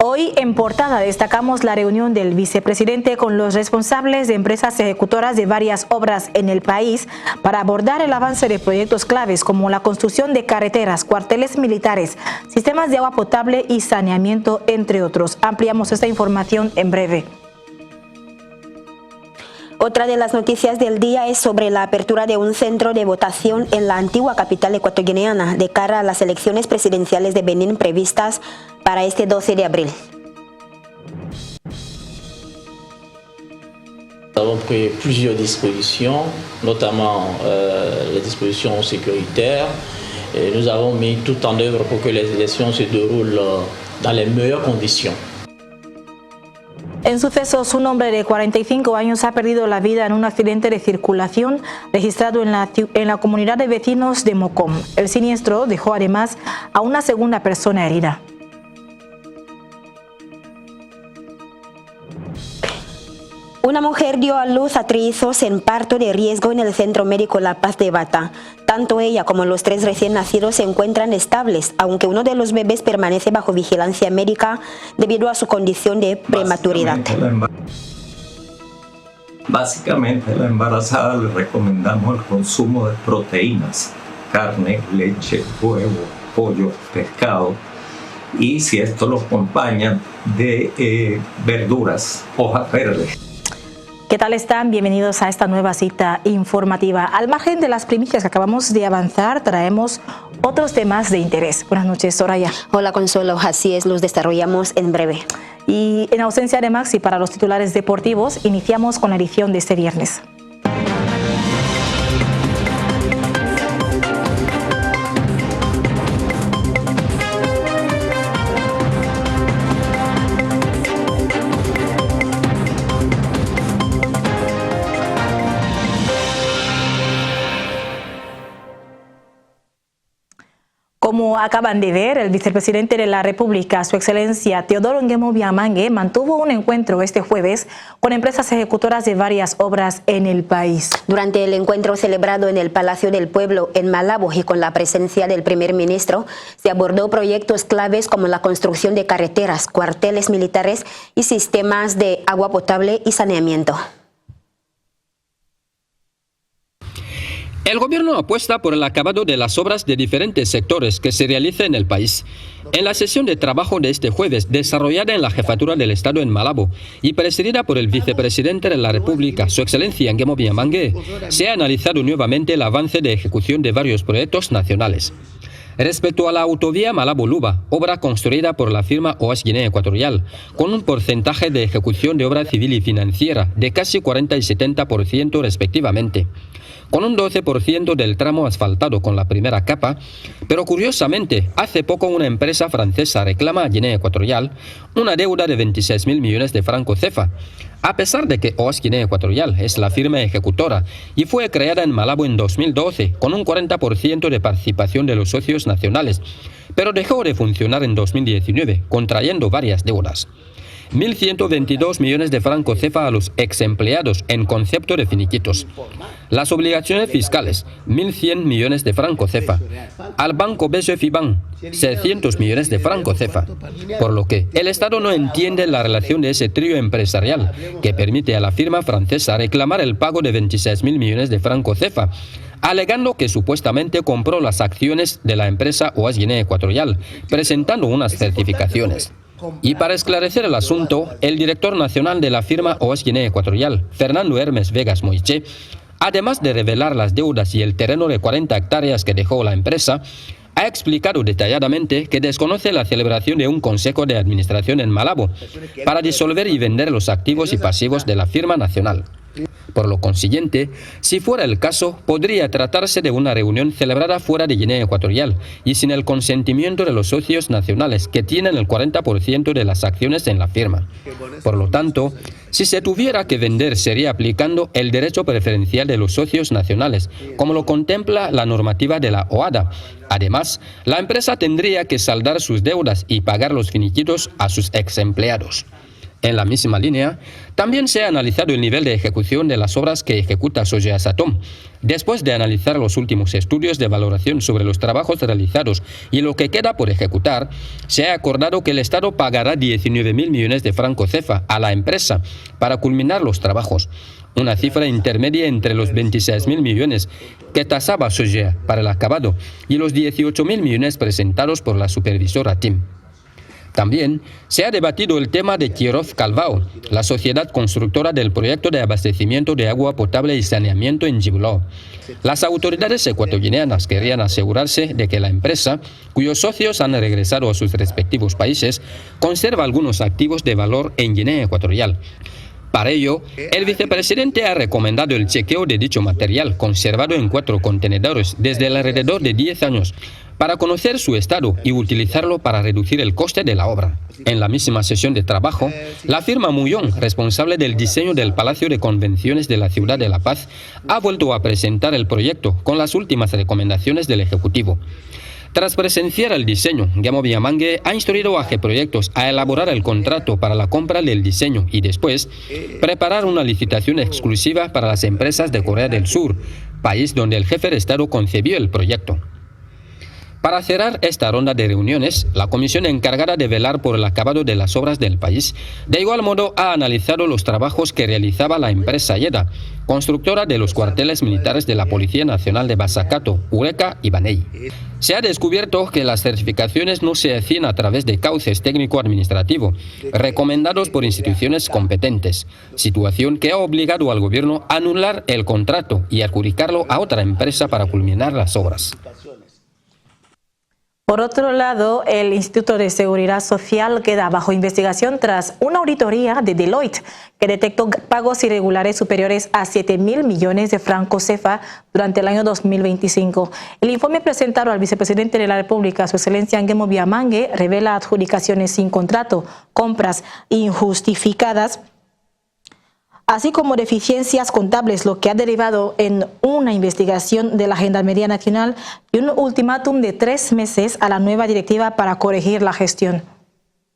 Hoy en portada destacamos la reunión del vicepresidente con los responsables de empresas ejecutoras de varias obras en el país para abordar el avance de proyectos claves como la construcción de carreteras, cuarteles militares, sistemas de agua potable y saneamiento, entre otros. Ampliamos esta información en breve. Otra de las noticias del día es sobre la apertura de un centro de votación en la antigua capital ecuatoriana de cara a las elecciones presidenciales de Benín previstas para este 12 de abril. Nous avons pris plusieurs dispositions, notamment les dispositions sécuritaires. Et nous avons mis tout en œuvre pour que les élections se déroulent dans les meilleures conditions. En sucesos, un hombre de 45 años ha perdido la vida en un accidente de circulación registrado en la comunidad de vecinos de Mocom. El siniestro dejó además a una segunda persona herida. Una mujer dio a luz a trillizos en parto de riesgo en el Centro Médico La Paz de Bata. Tanto ella como los 3 recién nacidos se encuentran estables, aunque uno de los bebés permanece bajo vigilancia médica debido a su condición de prematuridad. Básicamente a la embarazada le recomendamos el consumo de proteínas, carne, leche, huevo, pollo, pescado, y si esto lo acompaña de verduras, hojas verdes. ¿Qué tal están? Bienvenidos a esta nueva cita informativa. Al margen de las primicias que acabamos de avanzar, traemos otros temas de interés. Buenas noches, Soraya. Hola, Consuelo. Así es, los desarrollamos en breve. Y en ausencia de Maxi para los titulares deportivos, iniciamos con la edición de este viernes. Como acaban de ver, el vicepresidente de la República, Su Excelencia Teodoro Nguema Obiang-Mangue, mantuvo un encuentro este jueves con empresas ejecutoras de varias obras en el país. Durante el encuentro celebrado en el Palacio del Pueblo en Malabo y con la presencia del primer ministro, se abordó proyectos claves como la construcción de carreteras, cuarteles militares y sistemas de agua potable y saneamiento. El gobierno apuesta por el acabado de las obras de diferentes sectores que se realicen en el país. En la sesión de trabajo de este jueves, desarrollada en la Jefatura del Estado en Malabo y presidida por el vicepresidente de la República, Su Excelencia Nguema Obiang-Mangue, se ha analizado nuevamente el avance de ejecución de varios proyectos nacionales. Respecto a la autovía Malabo-Luba, obra construida por la firma OAS Guinea Ecuatorial, con un porcentaje de ejecución de obra civil y financiera de casi 40 y 70% respectivamente, con un 12% del tramo asfaltado con la primera capa, pero curiosamente, hace poco una empresa francesa reclama a Guinea Ecuatorial una deuda de 26.000 millones de francos CFA, a pesar de que OAS Guinea Ecuatorial es la firma ejecutora y fue creada en Malabo en 2012 con un 40% de participación de los socios nacionales, pero dejó de funcionar en 2019, contrayendo varias deudas. 1.122 millones de francos CFA a los ex empleados en concepto de finiquitos. Las obligaciones fiscales, 1.100 millones de francos CFA. Al banco BCFIBAN, 600 millones de francos CFA. Por lo que el Estado no entiende la relación de ese trío empresarial que permite a la firma francesa reclamar el pago de 26.000 millones de francos CFA, alegando que supuestamente compró las acciones de la empresa OAS Guinea Ecuatorial, presentando unas certificaciones. Y para esclarecer el asunto, el director nacional de la firma OAS Guinea Ecuatorial, Fernando Hermes Vegas Moiche, además de revelar las deudas y el terreno de 40 hectáreas que dejó la empresa, ha explicado detalladamente que desconoce la celebración de un consejo de administración en Malabo para disolver y vender los activos y pasivos de la firma nacional. Por lo consiguiente, si fuera el caso, podría tratarse de una reunión celebrada fuera de Guinea Ecuatorial y sin el consentimiento de los socios nacionales que tienen el 40% de las acciones en la firma. Por lo tanto, si se tuviera que vender sería aplicando el derecho preferencial de los socios nacionales, como lo contempla la normativa de la OHADA. Además, la empresa tendría que saldar sus deudas y pagar los finiquitos a sus ex empleados. En la misma línea, también se ha analizado el nivel de ejecución de las obras que ejecuta Sogeasatom. Después de analizar los últimos estudios de valoración sobre los trabajos realizados y lo que queda por ejecutar, se ha acordado que el Estado pagará 19.000 millones de francos CFA a la empresa para culminar los trabajos, una cifra intermedia entre los 26.000 millones que tasaba Sogea para el acabado y los 18.000 millones presentados por la supervisora TIM. También se ha debatido el tema de Kirov Calvao, la sociedad constructora del proyecto de abastecimiento de agua potable y saneamiento en Gibulao. Las autoridades ecuatorianas querían asegurarse de que la empresa, cuyos socios han regresado a sus respectivos países, conserva algunos activos de valor en Guinea Ecuatorial. Para ello, el vicepresidente ha recomendado el chequeo de dicho material conservado en 4 contenedores desde alrededor de 10 años para conocer su estado y utilizarlo para reducir el coste de la obra. En la misma sesión de trabajo, la firma Muyon, responsable del diseño del Palacio de Convenciones de la Ciudad de La Paz, ha vuelto a presentar el proyecto con las últimas recomendaciones del Ejecutivo. Tras presenciar el diseño, Guillermo Villamangue ha instruido a G-Proyectos a elaborar el contrato para la compra del diseño y después preparar una licitación exclusiva para las empresas de Corea del Sur, país donde el jefe de Estado concebió el proyecto. Para cerrar esta ronda de reuniones, la comisión encargada de velar por el acabado de las obras del país, de igual modo ha analizado los trabajos que realizaba la empresa Yeda, constructora de los cuarteles militares de la Policía Nacional de Basacato, Ureca y Baney. Se ha descubierto que las certificaciones no se hacían a través de cauces técnico-administrativos, recomendados por instituciones competentes, situación que ha obligado al gobierno a anular el contrato y adjudicarlo a otra empresa para culminar las obras. Por otro lado, el Instituto de Seguridad Social queda bajo investigación tras una auditoría de Deloitte que detectó pagos irregulares superiores a 7.000 millones de francos CFA durante el año 2025. El informe presentado al vicepresidente de la República, Su Excelencia Guillermo Villamangue, revela adjudicaciones sin contrato, compras injustificadas, así como deficiencias contables, lo que ha derivado en una investigación de la Gendarmería Nacional y un ultimátum de 3 meses a la nueva directiva para corregir la gestión.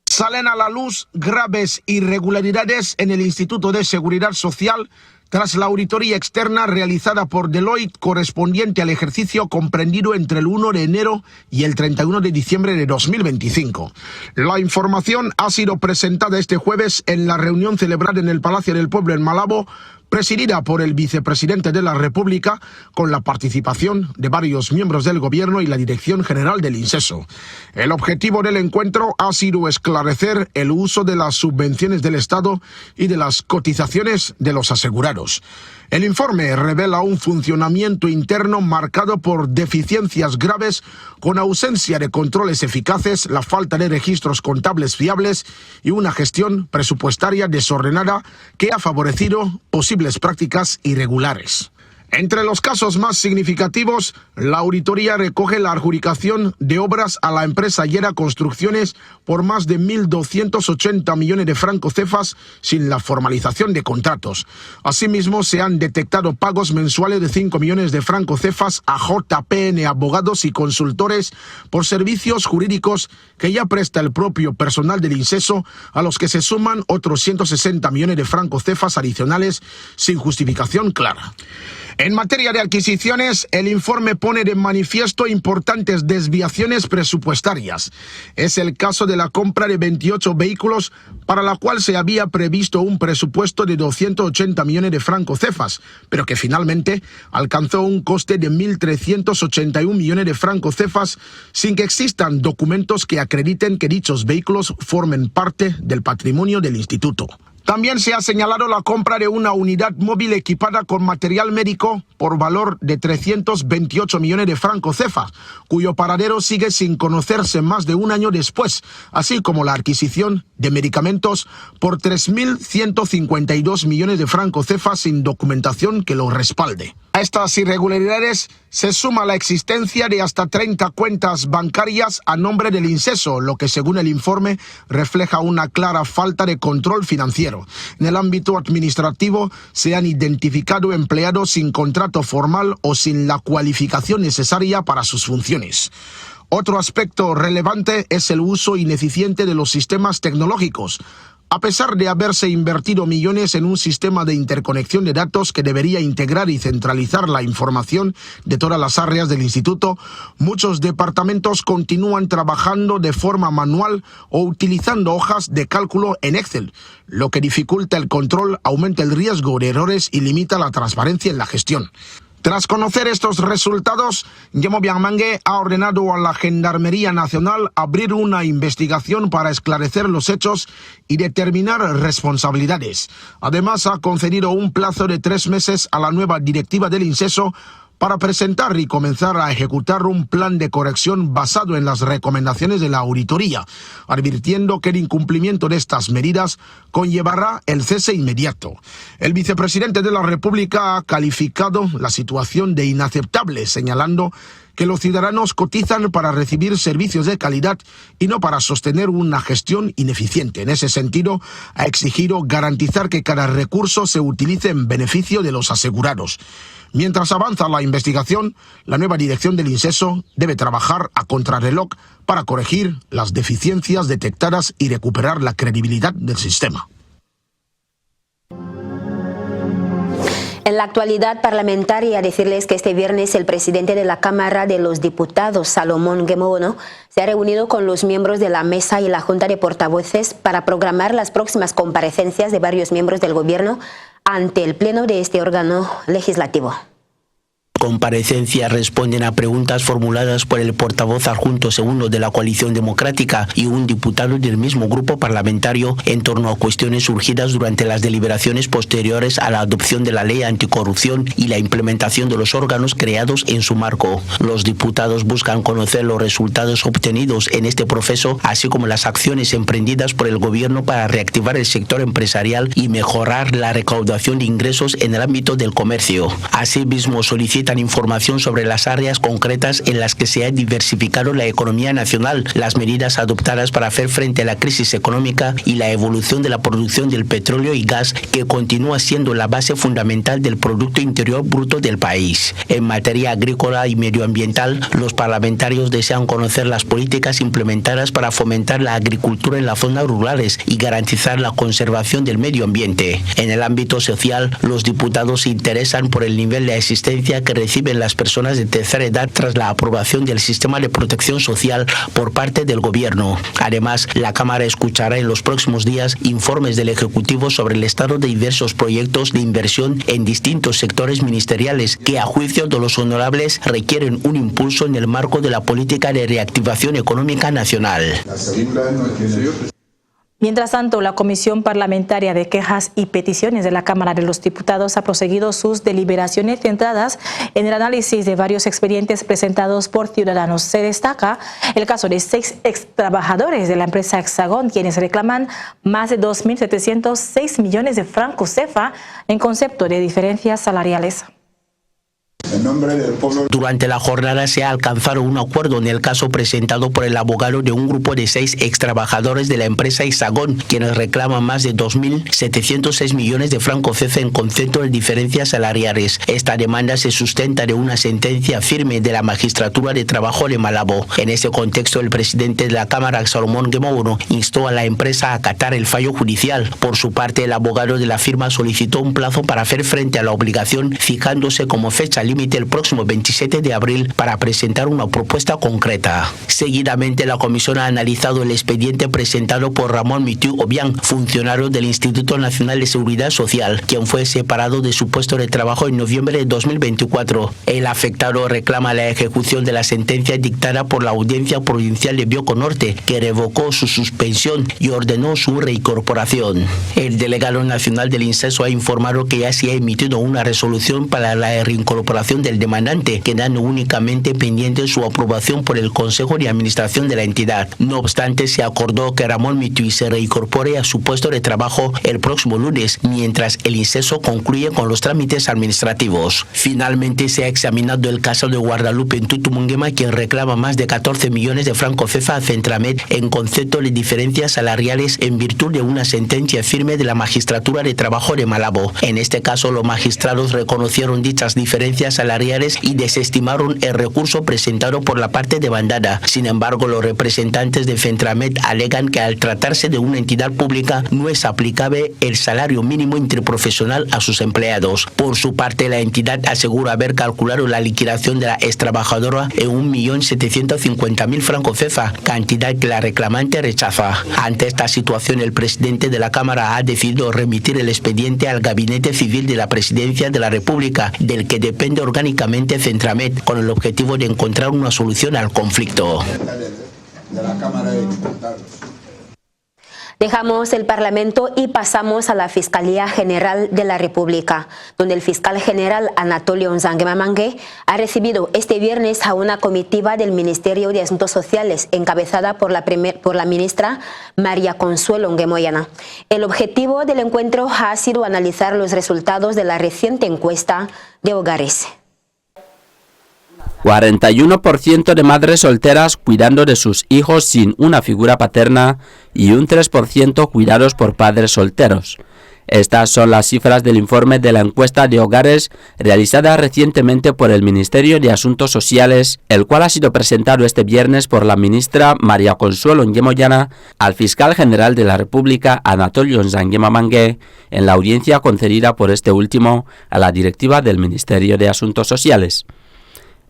Salen a la luz graves irregularidades en el Instituto de Seguridad Social tras la auditoría externa realizada por Deloitte correspondiente al ejercicio comprendido entre el 1 de enero y el 31 de diciembre de 2025. La información ha sido presentada este jueves en la reunión celebrada en el Palacio del Pueblo en Malabo, presidida por el vicepresidente de la República, con la participación de varios miembros del gobierno y la Dirección General del INSESO. El objetivo del encuentro ha sido esclarecer el uso de las subvenciones del Estado y de las cotizaciones de los asegurados. El informe revela un funcionamiento interno marcado por deficiencias graves, con ausencia de controles eficaces, la falta de registros contables fiables y una gestión presupuestaria desordenada que ha favorecido posibles prácticas irregulares. Entre los casos más significativos, la auditoría recoge la adjudicación de obras a la empresa Yeda Construcciones por más de 1.280 millones de francos CFAs sin la formalización de contratos. Asimismo, se han detectado pagos mensuales de 5 millones de francos CFAs a JPN Abogados y Consultores por servicios jurídicos que ya presta el propio personal del INSESO, a los que se suman otros 160 millones de francos CFAs adicionales sin justificación clara. En materia de adquisiciones, el informe pone de manifiesto importantes desviaciones presupuestarias. Es el caso de la compra de 28 vehículos, para la cual se había previsto un presupuesto de 280 millones de francos CFAs, pero que finalmente alcanzó un coste de 1.381 millones de francos CFAs, sin que existan documentos que acrediten que dichos vehículos formen parte del patrimonio del instituto. También se ha señalado la compra de una unidad móvil equipada con material médico por valor de 328 millones de francos CFA, cuyo paradero sigue sin conocerse más de un año después, así como la adquisición de medicamentos por 3.152 millones de francos CFA sin documentación que lo respalde. A estas irregularidades se suma la existencia de hasta 30 cuentas bancarias a nombre del INSESO, lo que según el informe refleja una clara falta de control financiero. En el ámbito administrativo se han identificado empleados sin contrato formal o sin la cualificación necesaria para sus funciones. Otro aspecto relevante es el uso ineficiente de los sistemas tecnológicos. A pesar de haberse invertido millones en un sistema de interconexión de datos que debería integrar y centralizar la información de todas las áreas del instituto, muchos departamentos continúan trabajando de forma manual o utilizando hojas de cálculo en Excel, lo que dificulta el control, aumenta el riesgo de errores y limita la transparencia en la gestión. Tras conocer estos resultados, Guemo Bianmangue ha ordenado a la Gendarmería Nacional abrir una investigación para esclarecer los hechos y determinar responsabilidades. Además, ha concedido un plazo de 3 meses a la nueva directiva del INSESO para presentar y comenzar a ejecutar un plan de corrección basado en las recomendaciones de la auditoría, advirtiendo que el incumplimiento de estas medidas conllevará el cese inmediato. El vicepresidente de la República ha calificado la situación de inaceptable, señalando que los ciudadanos cotizan para recibir servicios de calidad y no para sostener una gestión ineficiente. En ese sentido, ha exigido garantizar que cada recurso se utilice en beneficio de los asegurados. Mientras avanza la investigación, la nueva dirección del INSESO debe trabajar a contrarreloj para corregir las deficiencias detectadas y recuperar la credibilidad del sistema. En la actualidad parlamentaria, decirles que este viernes el presidente de la Cámara de los Diputados, Salomón Guemo, se ha reunido con los miembros de la mesa y la Junta de Portavoces para programar las próximas comparecencias de varios miembros del gobierno ante el pleno de este órgano legislativo. Comparecencias responden a preguntas formuladas por el portavoz adjunto segundo de la Coalición Democrática y un diputado del mismo grupo parlamentario en torno a cuestiones surgidas durante las deliberaciones posteriores a la adopción de la ley anticorrupción y la implementación de los órganos creados en su marco. Los diputados buscan conocer los resultados obtenidos en este proceso, así como las acciones emprendidas por el gobierno para reactivar el sector empresarial y mejorar la recaudación de ingresos en el ámbito del comercio. Asimismo, solicitan información sobre las áreas concretas en las que se ha diversificado la economía nacional, las medidas adoptadas para hacer frente a la crisis económica y la evolución de la producción del petróleo y gas, que continúa siendo la base fundamental del Producto Interior Bruto del país. En materia agrícola y medioambiental, los parlamentarios desean conocer las políticas implementadas para fomentar la agricultura en las zonas rurales y garantizar la conservación del medio ambiente. En el ámbito social, los diputados se interesan por el nivel de asistencia que reciben las personas de tercera edad tras la aprobación del sistema de protección social por parte del gobierno. Además, la Cámara escuchará en los próximos días informes del Ejecutivo sobre el estado de diversos proyectos de inversión en distintos sectores ministeriales que, a juicio de los honorables, requieren un impulso en el marco de la política de reactivación económica nacional. Mientras tanto, la Comisión Parlamentaria de Quejas y Peticiones de la Cámara de los Diputados ha proseguido sus deliberaciones centradas en el análisis de varios expedientes presentados por ciudadanos. Se destaca el caso de 6 extrabajadores de la empresa Hexagon, quienes reclaman más de 2.706 millones de francos CFA en concepto de diferencias salariales. Durante la jornada se ha alcanzado un acuerdo en el caso presentado por el abogado de un grupo de 6 extrabajadores de la empresa Hexagon, quienes reclaman más de 2.706 millones de francos CFA en concepto de diferencias salariales. Esta demanda se sustenta de una sentencia firme de la Magistratura de Trabajo de Malabo. En ese contexto, el presidente de la Cámara, Salomón Guemo, instó a la empresa a acatar el fallo judicial. Por su parte, el abogado de la firma solicitó un plazo para hacer frente a la obligación, fijándose como fecha límite el próximo 27 de abril para presentar una propuesta concreta. Seguidamente, la comisión ha analizado el expediente presentado por Ramón Mitiu Obiang, funcionario del Instituto Nacional de Seguridad Social, quien fue separado de su puesto de trabajo en noviembre de 2024. El afectado reclama la ejecución de la sentencia dictada por la Audiencia Provincial de Bioko Norte, que revocó su suspensión y ordenó su reincorporación. El delegado nacional del INSESO ha informado que ya se ha emitido una resolución para la reincorporación del demandante, quedando únicamente pendiente su aprobación por el Consejo de Administración de la entidad. No obstante, se acordó que Ramón Mitiu se reincorpore a su puesto de trabajo el próximo lunes, mientras el INSESO concluye con los trámites administrativos. Finalmente, se ha examinado el caso de Guadalupe Ntutu Munguema, quien reclama más de 14 millones de francos CFA a Centramed en concepto de diferencias salariales en virtud de una sentencia firme de la Magistratura de Trabajo de Malabo. En este caso, los magistrados reconocieron dichas diferencias diferencias salariales y desestimaron el recurso presentado por la parte demandada. Sin embargo, los representantes de Fentramet alegan que al tratarse de una entidad pública no es aplicable el salario mínimo interprofesional a sus empleados. Por su parte, la entidad asegura haber calculado la liquidación de la extrabajadora en 1.750.000 francos CFA, cantidad que la reclamante rechaza. Ante esta situación, el presidente de la Cámara ha decidido remitir el expediente al Gabinete Civil de la Presidencia de la República, del que depende orgánicamente Fentramet, con el objetivo de encontrar una solución al conflicto. Dejamos el Parlamento y pasamos a la Fiscalía General de la República, donde el fiscal general Anatolio Nzanguema Mangue ha recibido este viernes a una comitiva del Ministerio de Asuntos Sociales encabezada por la ministra María Consuelo Nguemoyana. El objetivo del encuentro ha sido analizar los resultados de la reciente encuesta de hogares. 41% de madres solteras cuidando de sus hijos sin una figura paterna y un 3% cuidados por padres solteros. Estas son las cifras del informe de la encuesta de hogares realizada recientemente por el Ministerio de Asuntos Sociales, el cual ha sido presentado este viernes por la ministra María Consuelo Nguemoyana al fiscal general de la República Anatolio Nzanguema Mangue en la audiencia concedida por este último a la directiva del Ministerio de Asuntos Sociales.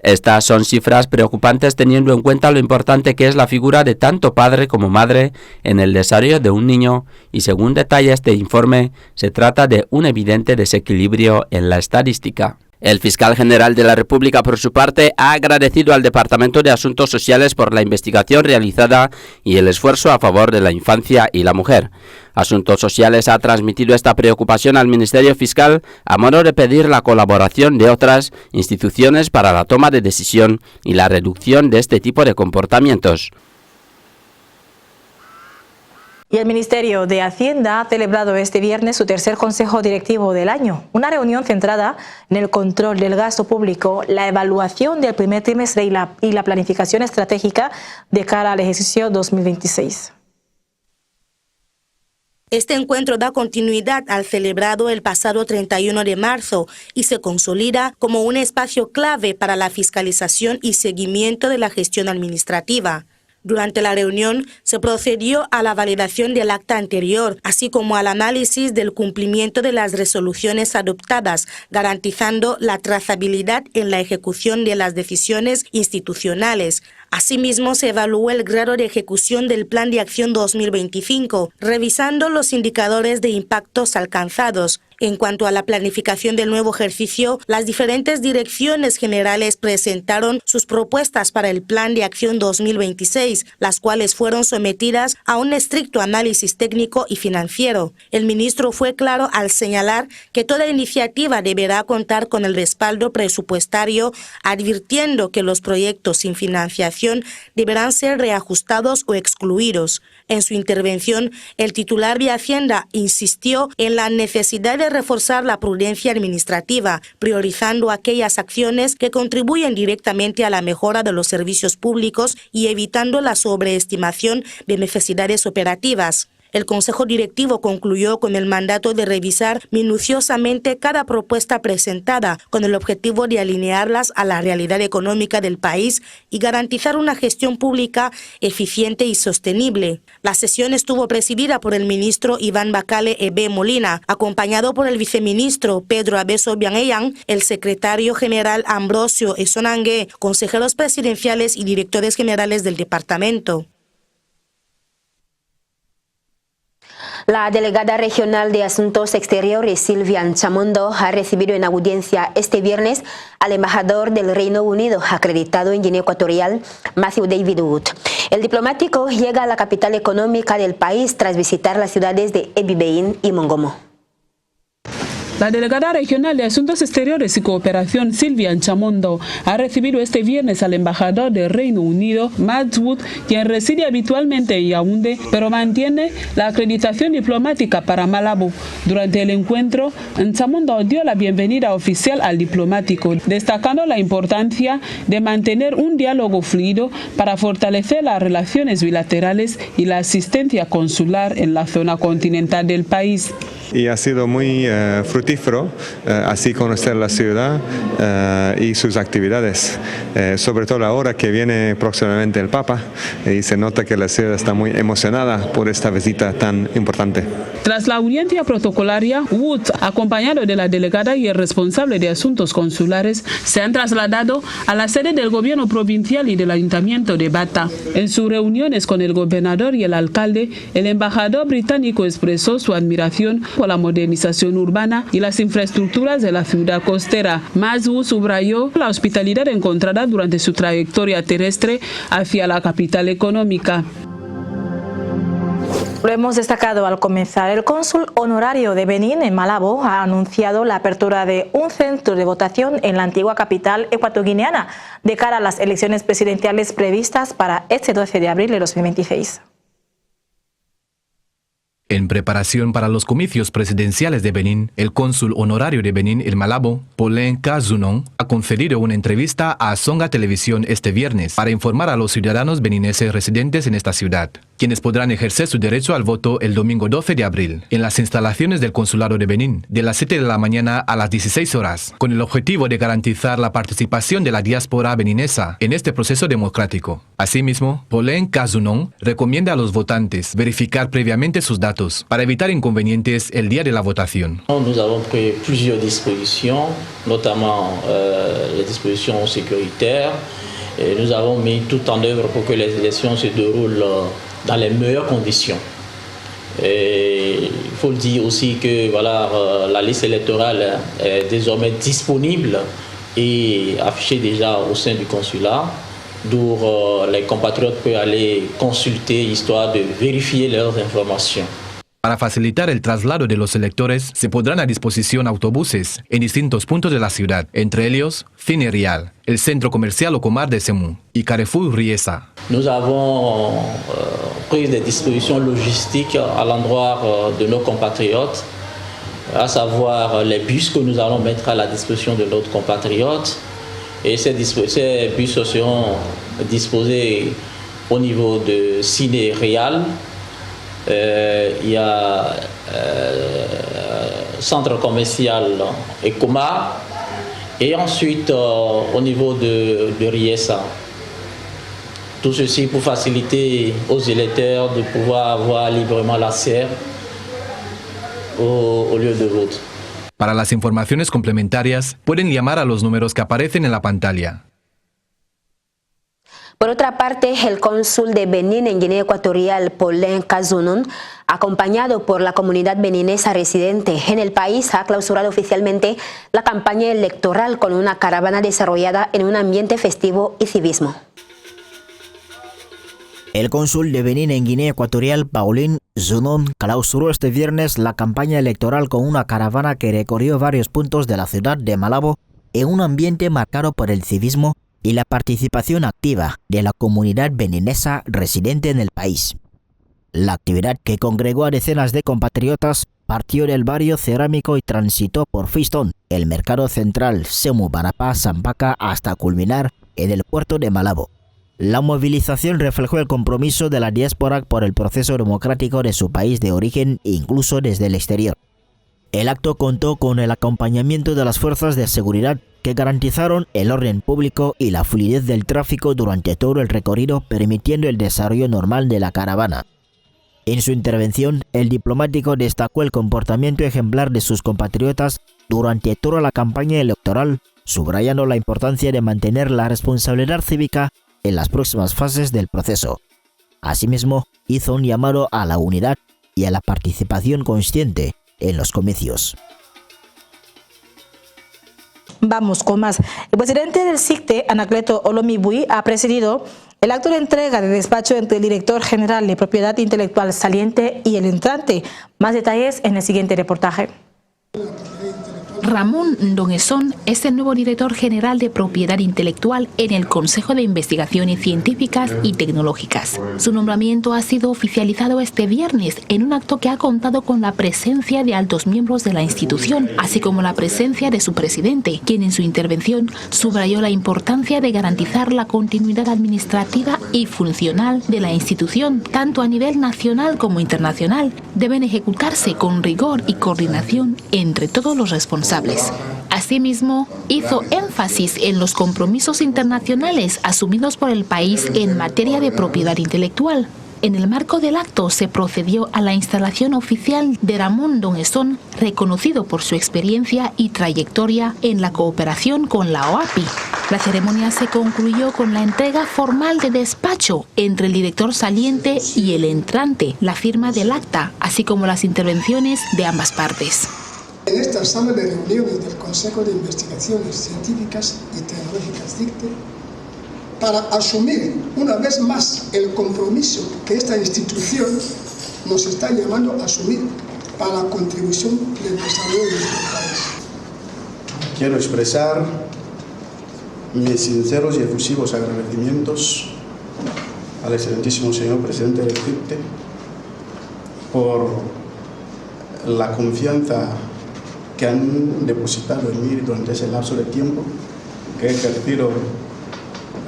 Estas son cifras preocupantes teniendo en cuenta lo importante que es la figura de tanto padre como madre en el desarrollo de un niño y según detalla este informe, se trata de un evidente desequilibrio en la estadística. El fiscal general de la República, por su parte, ha agradecido al Departamento de Asuntos Sociales por la investigación realizada y el esfuerzo a favor de la infancia y la mujer. Asuntos Sociales ha transmitido esta preocupación al Ministerio Fiscal a modo de pedir la colaboración de otras instituciones para la toma de decisión y la reducción de este tipo de comportamientos. Y el Ministerio de Hacienda ha celebrado este viernes su tercer Consejo Directivo del año, una reunión centrada en el control del gasto público, la evaluación del primer trimestre y la planificación estratégica de cara al ejercicio 2026. Este encuentro da continuidad al celebrado el pasado 31 de marzo y se consolida como un espacio clave para la fiscalización y seguimiento de la gestión administrativa. Durante la reunión se procedió a la validación del acta anterior, así como al análisis del cumplimiento de las resoluciones adoptadas, garantizando la trazabilidad en la ejecución de las decisiones institucionales. Asimismo, se evaluó el grado de ejecución del Plan de Acción 2025, revisando los indicadores de impactos alcanzados. En cuanto a la planificación del nuevo ejercicio, las diferentes direcciones generales presentaron sus propuestas para el Plan de Acción 2026, las cuales fueron sometidas a un estricto análisis técnico y financiero. El ministro fue claro al señalar que toda iniciativa deberá contar con el respaldo presupuestario, advirtiendo que los proyectos sin financiación deberán ser reajustados o excluidos. En su intervención, el titular de Hacienda insistió en la necesidad de reforzar la prudencia administrativa, priorizando aquellas acciones que contribuyen directamente a la mejora de los servicios públicos y evitando la sobreestimación de necesidades operativas. El Consejo Directivo concluyó con el mandato de revisar minuciosamente cada propuesta presentada con el objetivo de alinearlas a la realidad económica del país y garantizar una gestión pública eficiente y sostenible. La sesión estuvo presidida por el ministro Iván Bacale Ebe Molina, acompañado por el viceministro Pedro Abeso Bianeyang, el secretario general Ambrosio Esonangue, consejeros presidenciales y directores generales del departamento. La delegada regional de Asuntos Exteriores, Silvia Chamondo, ha recibido en audiencia este viernes al embajador del Reino Unido acreditado en Guinea Ecuatorial, Matthew David Wood. El diplomático llega a la capital económica del país tras visitar las ciudades de Ebibein y Mongomo. La delegada regional de Asuntos Exteriores y Cooperación, Silvia Chamondo, ha recibido este viernes al embajador del Reino Unido, Matt Wood, quien reside habitualmente en Yaoundé, pero mantiene la acreditación diplomática para Malabo. Durante el encuentro, Chamondo dio la bienvenida oficial al diplomático, destacando la importancia de mantener un diálogo fluido para fortalecer las relaciones bilaterales y la asistencia consular en la zona continental del país. Y ha sido muy fructífero fructífero así conocer la ciudad y sus actividades, sobre todo ahora que viene próximamente el Papa y se nota que la ciudad está muy emocionada por esta visita tan importante. Tras la audiencia protocolaria, Wood, acompañado de la delegada y el responsable de asuntos consulares, se han trasladado a la sede del gobierno provincial y del ayuntamiento de Bata. En sus reuniones con el gobernador y el alcalde, el embajador británico expresó su admiración por la modernización urbana y las infraestructuras de la ciudad costera. Mazwu subrayó la hospitalidad encontrada durante su trayectoria terrestre hacia la capital económica. Lo hemos destacado al comenzar. El cónsul honorario de Benín en Malabo ha anunciado la apertura de un centro de votación en la antigua capital ecuatoguineana de cara a las elecciones presidenciales previstas para este 12 de abril de 2026. En preparación para los comicios presidenciales de Benín, el cónsul honorario de Benín en Malabo, Paulin Kazunon, ha concedido una entrevista a Songa Televisión este viernes para informar a los ciudadanos benineses residentes en esta ciudad, quienes podrán ejercer su derecho al voto el domingo 12 de abril, en las instalaciones del Consulado de Benín, de las 7 de la mañana a las 16 horas, con el objetivo de garantizar la participación de la diáspora beninesa en este proceso democrático. Asimismo, Paulin Kazunon recomienda a los votantes verificar previamente sus datos para evitar inconvenientes el día de la votación. Nous avons pris plusieurs dispositions, notamment les dispositions sécuritaires. Nous avons mis tout en œuvre pour que les élections se déroulent dans les meilleures conditions. Il faut le dire aussi que voilà, la liste électorale est désormais disponible et affichée déjà au sein du consulat, d'où les compatriotes peuvent aller consulter histoire de vérifier leurs informations. Para facilitar el traslado de los electores, se pondrán a disposición autobuses en distintos puntos de la ciudad, entre ellos Cine Real, el centro comercial Ocomar de Semú y Carrefour Riesa. Nous avons pris des dispositions logistiques à l'endroit de nos compatriotes, à savoir les bus que nous allons mettre à la disposition de nos compatriotes. Et ces bus seront disposés au niveau de Cine Real. Il y a centre commercial Ecomar et ensuite au niveau de Riesa. Tout ceci pour faciliter aux électeurs de pouvoir avoir librement l'accès au lieu de vote. Para las informaciones complementarias, pueden llamar a los números que aparecen en la pantalla. Por otra parte, el cónsul de Benín en Guinea Ecuatorial, Paulin Kazunon, acompañado por la comunidad beninesa residente en el país, ha clausurado oficialmente la campaña electoral con una caravana desarrollada en un ambiente festivo y civismo. El cónsul de Benín en Guinea Ecuatorial, Paulin Kazunon, clausuró este viernes la campaña electoral con una caravana que recorrió varios puntos de la ciudad de Malabo en un ambiente marcado por el civismo y la participación activa de la comunidad beninesa residente en el país. La actividad, que congregó a decenas de compatriotas, partió del barrio cerámico y transitó por Fiston, el mercado central Semu Barapá Sampaca, hasta culminar en el puerto de Malabo. La movilización reflejó el compromiso de la diáspora por el proceso democrático de su país de origen, incluso desde el exterior. El acto contó con el acompañamiento de las fuerzas de seguridad, que garantizaron el orden público y la fluidez del tráfico durante todo el recorrido, permitiendo el desarrollo normal de la caravana. En su intervención, el diplomático destacó el comportamiento ejemplar de sus compatriotas durante toda la campaña electoral, subrayando la importancia de mantener la responsabilidad cívica en las próximas fases del proceso. Asimismo, hizo un llamado a la unidad y a la participación consciente en los comicios. Vamos con más. El presidente del SICTE, Anacleto Olomibui, ha presidido el acto de entrega de despacho entre el director general de Propiedad Intelectual saliente y el entrante. Más detalles en el siguiente reportaje. Ramón Ndonguesón es el nuevo director general de Propiedad Intelectual en el Consejo de Investigaciones Científicas y Tecnológicas. Su nombramiento ha sido oficializado este viernes en un acto que ha contado con la presencia de altos miembros de la institución, así como la presencia de su presidente, quien en su intervención subrayó la importancia de garantizar la continuidad administrativa y funcional de la institución, tanto a nivel nacional como internacional. Deben ejecutarse con rigor y coordinación entre todos los responsables. Asimismo, hizo énfasis en los compromisos internacionales asumidos por el país en materia de propiedad intelectual. En el marco del acto se procedió a la instalación oficial de Ramón Ndonguesón, reconocido por su experiencia y trayectoria en la cooperación con la OAPI. La ceremonia se concluyó con la entrega formal de despacho entre el director saliente y el entrante, la firma del acta, así como las intervenciones de ambas partes. En esta sala de reuniones del Consejo de Investigaciones Científicas y Tecnológicas DICTE, para asumir una vez más el compromiso que esta institución nos está llamando a asumir para la contribución del desarrollo de nuestro país. Quiero expresar mis sinceros y efusivos agradecimientos al excelentísimo señor presidente del DICTE por la confianza que han depositado en mí durante ese lapso de tiempo que he ejercido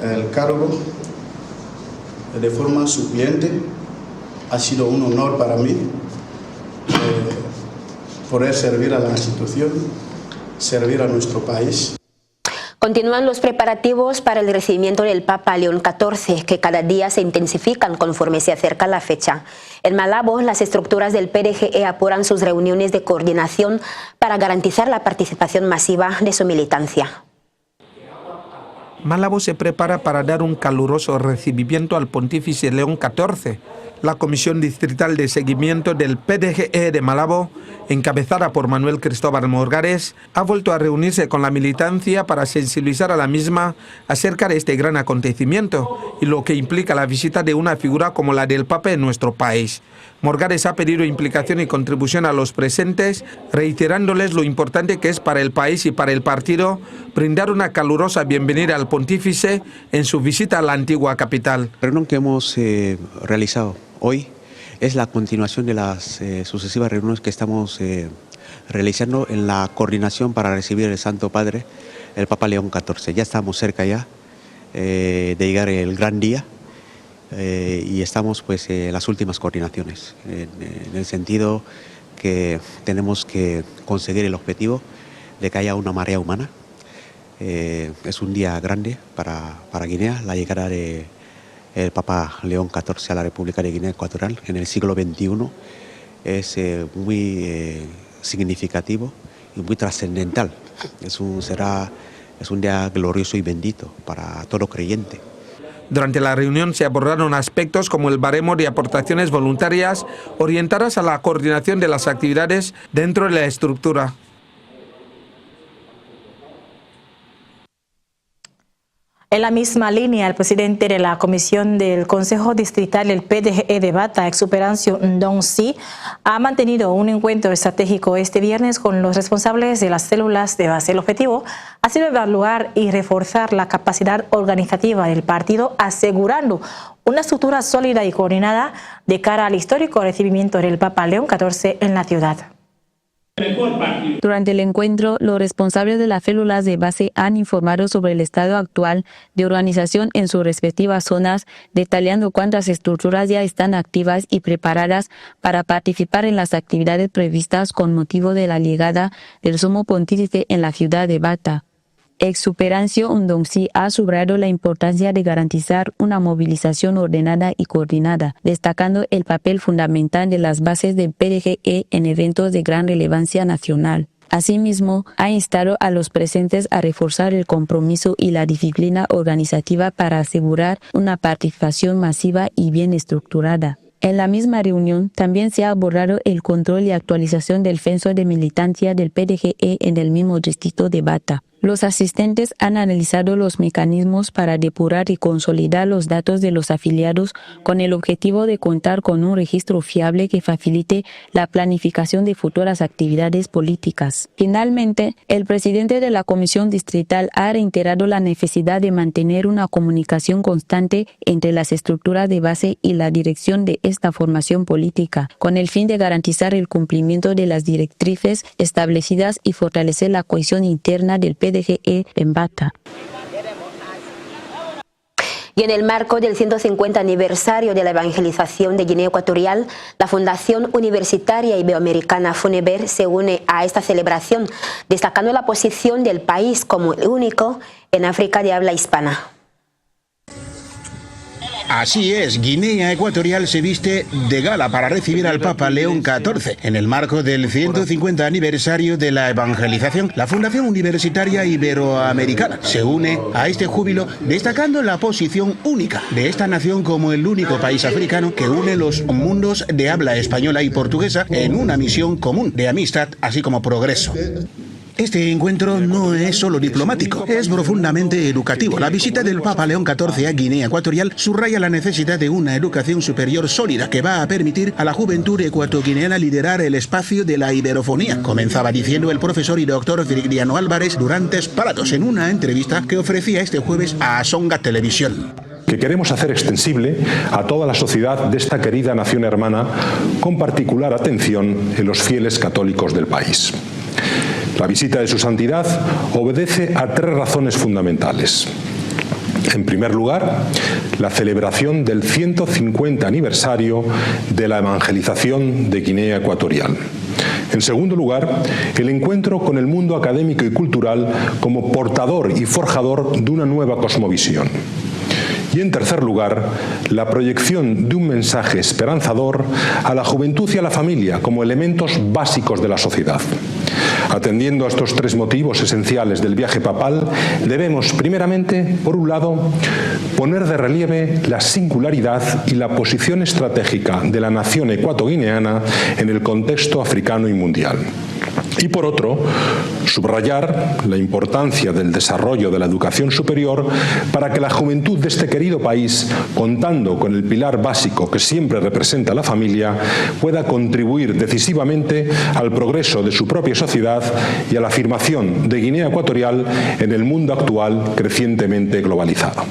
el cargo de forma suplente. Ha sido un honor para mí poder servir a la institución, servir a nuestro país. Continúan los preparativos para el recibimiento del Papa León XIV, que cada día se intensifican conforme se acerca la fecha. En Malabo, las estructuras del PDGE apuran sus reuniones de coordinación para garantizar la participación masiva de su militancia. Malabo se prepara para dar un caluroso recibimiento al Pontífice León XIV. La Comisión Distrital de Seguimiento del PDGE de Malabo, encabezada por Manuel Cristóbal Morgares, ha vuelto a reunirse con la militancia para sensibilizar a la misma acerca de este gran acontecimiento y lo que implica la visita de una figura como la del Papa en nuestro país. Morgares ha pedido implicación y contribución a los presentes, reiterándoles lo importante que es para el país y para el partido brindar una calurosa bienvenida al Pontífice en su visita a la antigua capital. La reunión que hemos realizado hoy es la continuación de las sucesivas reuniones que estamos realizando en la coordinación para recibir al Santo Padre, el Papa León XIV. Ya estamos cerca ya de llegar el gran día. Y estamos pues en las últimas coordinaciones, en el sentido que tenemos que conseguir el objetivo de que haya una marea humana. Es un día grande para Guinea, la llegada del Papa León XIV a la República de Guinea Ecuatorial en el siglo XXI es muy significativo y muy trascendental. Es un día glorioso y bendito para todo creyente. Durante la reunión se abordaron aspectos como el baremo de aportaciones voluntarias orientadas a la coordinación de las actividades dentro de la estructura. En la misma línea, el presidente de la Comisión del Consejo Distrital del PDGE de Bata, Exuperancio Ndonguesí, ha mantenido un encuentro estratégico este viernes con los responsables de las células de base. El objetivo ha sido evaluar y reforzar la capacidad organizativa del partido, asegurando una estructura sólida y coordinada de cara al histórico recibimiento del Papa León XIV en la ciudad. Durante el encuentro, los responsables de las células de base han informado sobre el estado actual de organización en sus respectivas zonas, detallando cuántas estructuras ya están activas y preparadas para participar en las actividades previstas con motivo de la llegada del Sumo Pontífice en la ciudad de Bata. Exuperancio Ndonguesí ha subrayado la importancia de garantizar una movilización ordenada y coordinada, destacando el papel fundamental de las bases del PDGE en eventos de gran relevancia nacional. Asimismo, ha instado a los presentes a reforzar el compromiso y la disciplina organizativa para asegurar una participación masiva y bien estructurada. En la misma reunión también se ha abordado el control y actualización del censo de militancia del PDGE en el mismo distrito de Bata. Los asistentes han analizado los mecanismos para depurar y consolidar los datos de los afiliados con el objetivo de contar con un registro fiable que facilite la planificación de futuras actividades políticas. Finalmente, el presidente de la Comisión Distrital ha reiterado la necesidad de mantener una comunicación constante entre las estructuras de base y la dirección de esta formación política, con el fin de garantizar el cumplimiento de las directrices establecidas y fortalecer la cohesión interna del PDGE en Bata. Y en el marco del 150 aniversario de la evangelización de Guinea Ecuatorial, la Fundación Universitaria Iberoamericana FUNEBER se une a esta celebración, destacando la posición del país como el único en África de habla hispana. Así es, Guinea Ecuatorial se viste de gala para recibir al Papa León XIV. En el marco del 150 aniversario de la evangelización, la Fundación Universitaria Iberoamericana se une a este júbilo destacando la posición única de esta nación como el único país africano que une los mundos de habla española y portuguesa en una misión común de amistad así como progreso. Este encuentro no es solo diplomático, es profundamente educativo. La visita del Papa León XIV a Guinea Ecuatorial subraya la necesidad de una educación superior sólida que va a permitir a la juventud ecuatoguineana liderar el espacio de la iberofonía, comenzaba diciendo el profesor y doctor Viridiano Álvarez Durantes Paratos en una entrevista que ofrecía este jueves a Songa Televisión. Que queremos hacer extensible a toda la sociedad de esta querida nación hermana, con particular atención en los fieles católicos del país. La visita de su santidad obedece a tres razones fundamentales. En primer lugar, la celebración del 150 aniversario de la evangelización de Guinea Ecuatorial. En segundo lugar, el encuentro con el mundo académico y cultural como portador y forjador de una nueva cosmovisión. Y en tercer lugar, la proyección de un mensaje esperanzador a la juventud y a la familia como elementos básicos de la sociedad. Atendiendo a estos tres motivos esenciales del viaje papal, debemos primeramente, por un lado, poner de relieve la singularidad y la posición estratégica de la nación ecuatoguineana en el contexto africano y mundial. Y por otro, subrayar la importancia del desarrollo de la educación superior para que la juventud de este querido país, contando con el pilar básico que siempre representa la familia, pueda contribuir decisivamente al progreso de su propia sociedad y a la afirmación de Guinea Ecuatorial en el mundo actual crecientemente globalizado.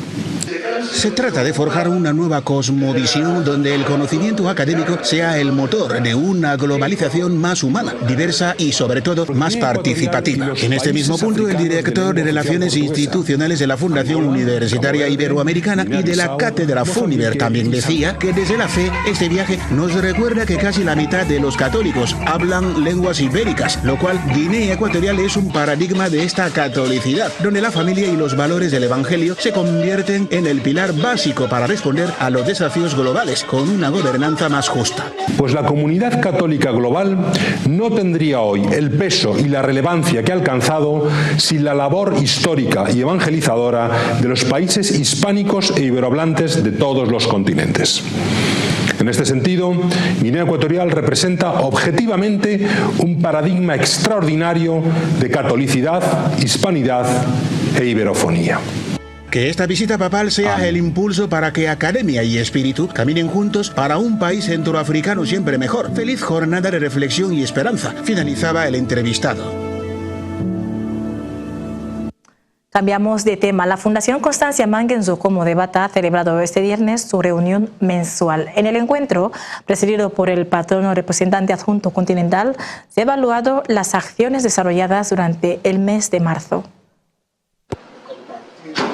Se trata de forjar una nueva cosmovisión donde el conocimiento académico sea el motor de una globalización más humana, diversa y sobre todo más participativa. En este mismo punto, el director de Relaciones Institucionales de la Fundación Universitaria Iberoamericana y de la Cátedra FUNIBER también decía que desde la fe este viaje nos recuerda que casi la mitad de los católicos hablan lenguas ibéricas, lo cual Guinea Ecuatorial es un paradigma de esta catolicidad, donde la familia y los valores del Evangelio se convierten en el pilar básico para responder a los desafíos globales con una gobernanza más justa. Pues la comunidad católica global no tendría hoy el peso y la relevancia que ha alcanzado sin la labor histórica y evangelizadora de los países hispánicos e iberohablantes de todos los continentes. En este sentido, Guinea Ecuatorial representa objetivamente un paradigma extraordinario de catolicidad, hispanidad e iberofonía. Que esta visita papal sea el impulso para que academia y espíritu caminen juntos para un país centroafricano siempre mejor. Feliz jornada de reflexión y esperanza, finalizaba el entrevistado. Cambiamos de tema. La Fundación Constancia Mangenzo como de Bata ha celebrado este viernes su reunión mensual. En el encuentro, presidido por el patrono representante adjunto continental, se han evaluado las acciones desarrolladas durante el mes de marzo.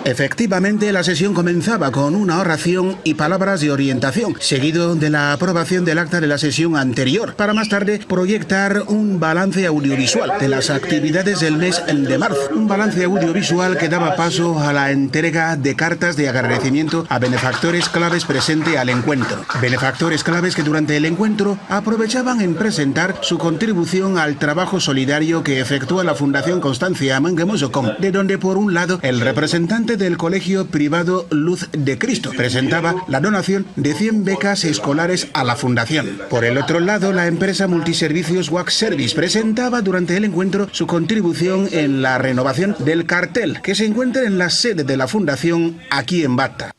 Efectivamente, la sesión comenzaba con una oración y palabras de orientación, seguido de la aprobación del acta de la sesión anterior, para más tarde proyectar un balance audiovisual de las actividades del mes de marzo. Un balance audiovisual que daba paso a la entrega de cartas de agradecimiento a benefactores claves presente al encuentro. Benefactores claves que durante el encuentro aprovechaban en presentar su contribución al trabajo solidario que efectúa la Fundación Constancia Mangenzo, de donde por un lado el representante presidente del colegio privado Luz de Cristo presentaba la donación de 100 becas escolares a la fundación. Por el otro lado, la empresa multiservicios Wax Service presentaba durante el encuentro su contribución en la renovación del cartel que se encuentra en la sede de la fundación aquí en Bata.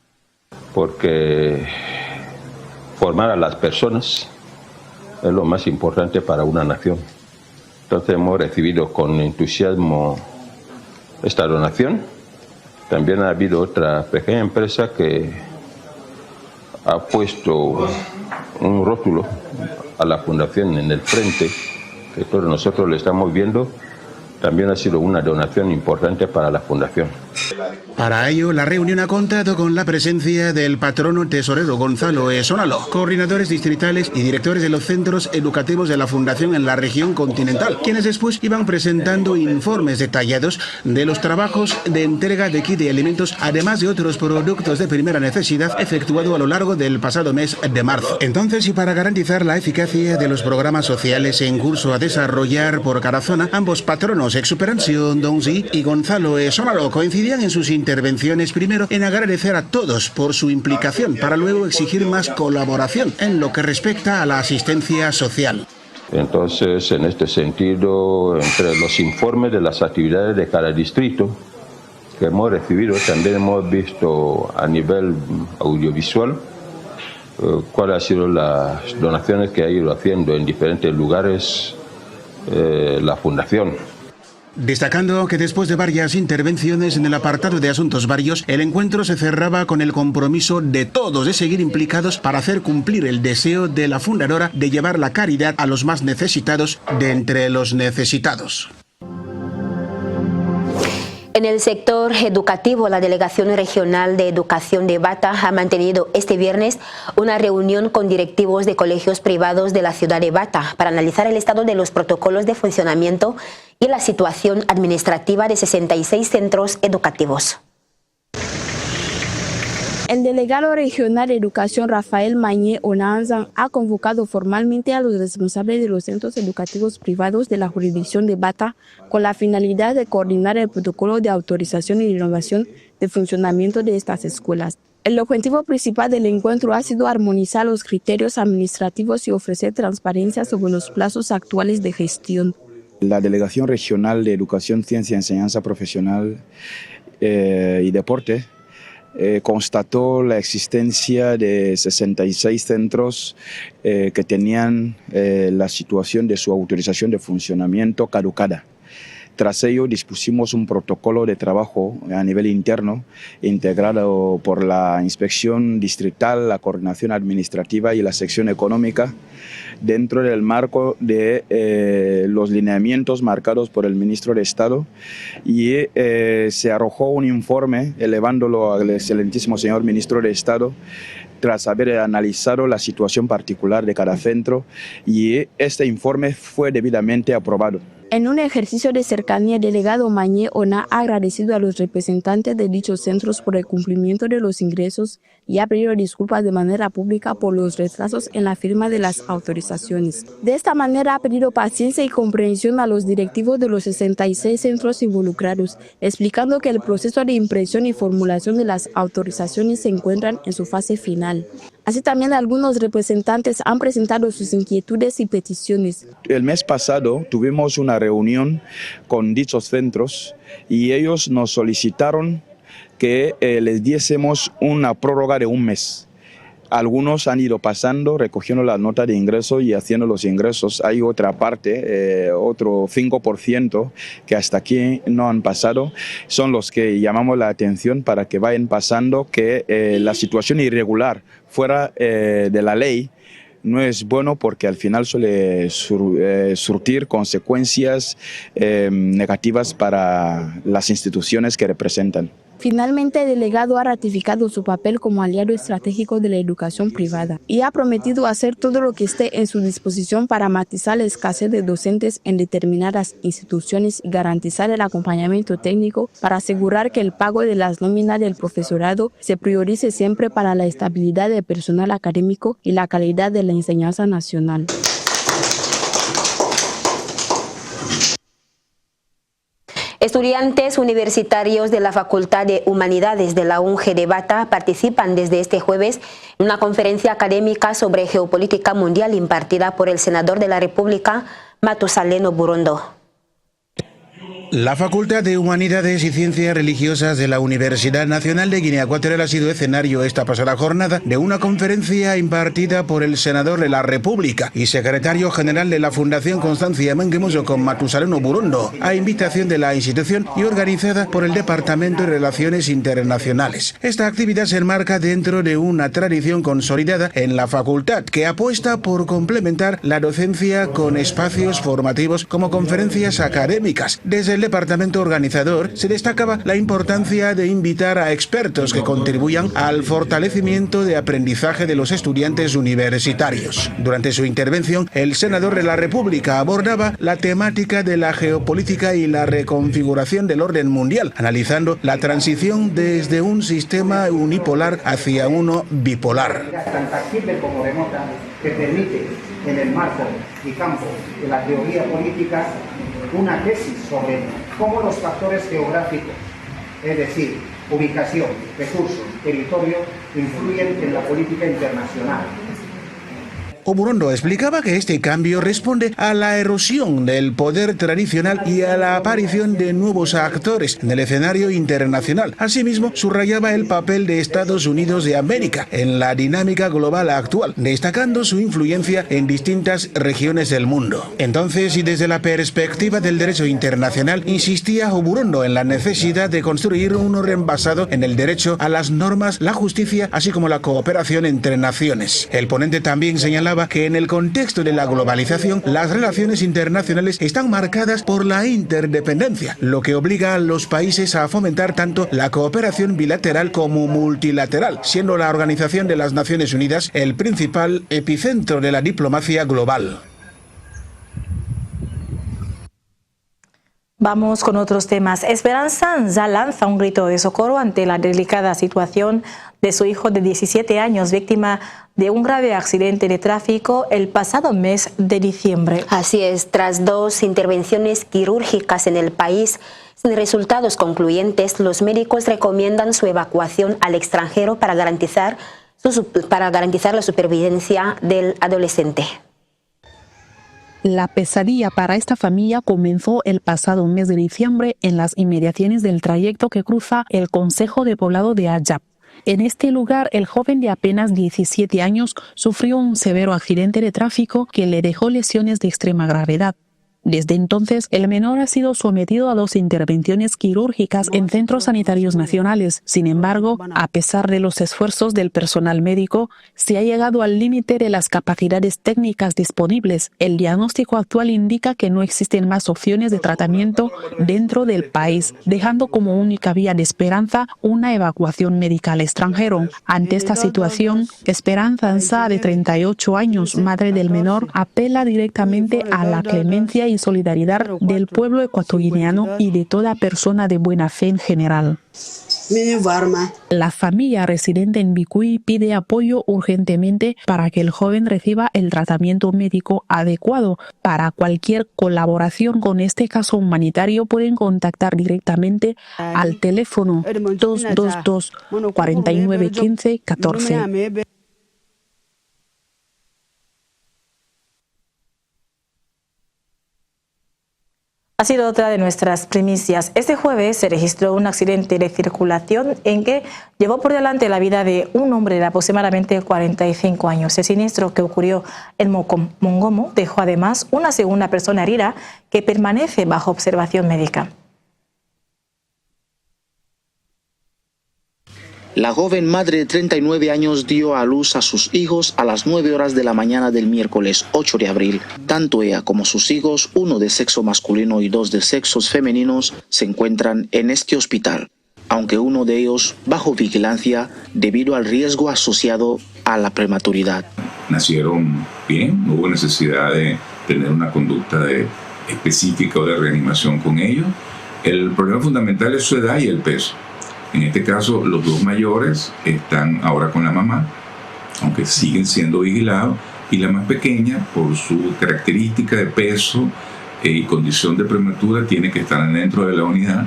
Porque formar a las personas es lo más importante para una nación. Entonces hemos recibido con entusiasmo esta donación. También ha habido otra pequeña empresa que ha puesto un rótulo a la fundación en el frente, que todos nosotros le estamos viendo. También ha sido una donación importante para la fundación. Para ello, la reunión ha contado con la presencia del patrono tesorero Gonzalo Esonalo, coordinadores distritales y directores de los centros educativos de la Fundación en la región continental, quienes después iban presentando informes detallados de los trabajos de entrega de kit de alimentos, además de otros productos de primera necesidad efectuado a lo largo del pasado mes de marzo. Entonces, y para garantizar la eficacia de los programas sociales en curso a desarrollar por cada zona, ambos patronos, Exuperancio Donzi y Gonzalo Esonalo, coincidían en sus intervenciones primero en agradecer a todos por su implicación para luego exigir más colaboración en lo que respecta a la asistencia social. Entonces, en este sentido, entre los informes de las actividades de cada distrito que hemos recibido, también hemos visto a nivel audiovisual cuáles han sido las donaciones que ha ido haciendo en diferentes lugares la Fundación. Destacando que después de varias intervenciones en el apartado de asuntos varios, el encuentro se cerraba con el compromiso de todos de seguir implicados para hacer cumplir el deseo de la fundadora de llevar la caridad a los más necesitados de entre los necesitados. En el sector educativo, la Delegación Regional de Educación de Bata ha mantenido este viernes una reunión con directivos de colegios privados de la ciudad de Bata para analizar el estado de los protocolos de funcionamiento y la situación administrativa de 66 centros educativos. El delegado regional de Educación Rafael Mañé Onanzan ha convocado formalmente a los responsables de los centros educativos privados de la jurisdicción de Bata con la finalidad de coordinar el protocolo de autorización y renovación de funcionamiento de estas escuelas. El objetivo principal del encuentro ha sido armonizar los criterios administrativos y ofrecer transparencia sobre los plazos actuales de gestión. La Delegación Regional de Educación, Ciencia, Enseñanza Profesional y Deporte constató la existencia de 66 centros que tenían la situación de su autorización de funcionamiento caducada. Tras ello, dispusimos un protocolo de trabajo a nivel interno, integrado por la Inspección Distrital, la Coordinación Administrativa y la Sección Económica, dentro del marco de los lineamientos marcados por el Ministro de Estado, y se arrojó un informe elevándolo al excelentísimo señor Ministro de Estado tras haber analizado la situación particular de cada centro, y este informe fue debidamente aprobado. En un ejercicio de cercanía, el delegado Mañé Ona ha agradecido a los representantes de dichos centros por el cumplimiento de los ingresos y ha pedido disculpas de manera pública por los retrasos en la firma de las autorizaciones. De esta manera ha pedido paciencia y comprensión a los directivos de los 66 centros involucrados, explicando que el proceso de impresión y formulación de las autorizaciones se encuentran en su fase final. Así también algunos representantes han presentado sus inquietudes y peticiones. El mes pasado tuvimos una reunión con dichos centros y ellos nos solicitaron que les diésemos una prórroga de un mes. Algunos han ido pasando, recogiendo la nota de ingreso y haciendo los ingresos. Hay otra parte, otro 5% que hasta aquí no han pasado. Son los que llamamos la atención para que vayan pasando, que la situación irregular fuera de la ley no es bueno, porque al final suele surtir consecuencias negativas para las instituciones que representan. Finalmente, el delegado ha ratificado su papel como aliado estratégico de la educación privada y ha prometido hacer todo lo que esté en su disposición para matizar la escasez de docentes en determinadas instituciones y garantizar el acompañamiento técnico para asegurar que el pago de las nóminas del profesorado se priorice siempre para la estabilidad del personal académico y la calidad de la enseñanza nacional. Estudiantes universitarios de la Facultad de Humanidades de la UNGE de Bata participan desde este jueves en una conferencia académica sobre geopolítica mundial impartida por el senador de la República, Matusalén Oburondo. La Facultad de Humanidades y Ciencias Religiosas de la Universidad Nacional de Guinea Ecuatorial ha sido escenario esta pasada jornada de una conferencia impartida por el senador de la República y secretario general de la Fundación Constancia Menguemoso con Matusalén Oburondo, a invitación de la institución y organizada por el Departamento de Relaciones Internacionales. Esta actividad se enmarca dentro de una tradición consolidada en la facultad que apuesta por complementar la docencia con espacios formativos como conferencias académicas. Desde el departamento organizador se destacaba la importancia de invitar a expertos que contribuyan al fortalecimiento de aprendizaje de los estudiantes universitarios. Durante su intervención, el senador de la República abordaba la temática de la geopolítica y la reconfiguración del orden mundial, analizando la transición desde un sistema unipolar hacia uno bipolar. Tan tangible como remota que permite en el marco y campo de la teoría política una tesis sobre cómo los factores geográficos, es decir, ubicación, recursos, territorio, influyen en la política internacional. Oburondo explicaba que este cambio responde a la erosión del poder tradicional y a la aparición de nuevos actores en el escenario internacional. Asimismo, subrayaba el papel de Estados Unidos de América en la dinámica global actual, destacando su influencia en distintas regiones del mundo. Entonces, y desde la perspectiva del derecho internacional, insistía Oburondo en la necesidad de construir un orden basado en el derecho a las normas, la justicia, así como la cooperación entre naciones. El ponente también señalaba que en el contexto de la globalización, las relaciones internacionales están marcadas por la interdependencia, lo que obliga a los países a fomentar tanto la cooperación bilateral como multilateral, siendo la Organización de las Naciones Unidas el principal epicentro de la diplomacia global. Vamos con otros temas. Esperanza Anza lanza un grito de socorro ante la delicada situación de su hijo de 17 años, víctima de un grave accidente de tráfico el pasado mes de diciembre. Así es, tras 2 intervenciones quirúrgicas en el país sin resultados concluyentes, los médicos recomiendan su evacuación al extranjero para garantizar la supervivencia del adolescente. La pesadilla para esta familia comenzó el pasado mes de diciembre en las inmediaciones del trayecto que cruza el concejo de poblado de Ayap. En este lugar, el joven de apenas 17 años sufrió un severo accidente de tráfico que le dejó lesiones de extrema gravedad. Desde entonces, el menor ha sido sometido a 2 intervenciones quirúrgicas en centros sanitarios nacionales. Sin embargo, a pesar de los esfuerzos del personal médico, se ha llegado al límite de las capacidades técnicas disponibles. El diagnóstico actual indica que no existen más opciones de tratamiento dentro del país, dejando como única vía de esperanza una evacuación médica al extranjero. Ante esta situación, Esperanza Anza, de 38 años, madre del menor, apela directamente a la clemencia y solidaridad del pueblo ecuatoguineano y de toda persona de buena fe en general. La familia residente en Bicuy pide apoyo urgentemente para que el joven reciba el tratamiento médico adecuado. Para cualquier colaboración con este caso humanitario pueden contactar directamente al teléfono 222 49 15 14. Ha sido otra de nuestras primicias. Este jueves se registró un accidente de circulación en que llevó por delante la vida de un hombre de aproximadamente 45 años. El siniestro que ocurrió en Mongomo dejó además una segunda persona herida que permanece bajo observación médica. La joven madre de 39 años dio a luz a sus hijos a las 9 horas de la mañana del miércoles 8 de abril. Tanto ella como sus hijos, uno de sexo masculino y 2 de sexos femeninos, se encuentran en este hospital, aunque uno de ellos bajo vigilancia debido al riesgo asociado a la prematuridad. Nacieron bien, no hubo necesidad de tener una conducta específica o de reanimación con ellos. El problema fundamental es su edad y el peso. En este caso, los 2 mayores están ahora con la mamá, aunque siguen siendo vigilados, y la más pequeña, por su característica de peso, y condición de prematura tiene que estar dentro de la unidad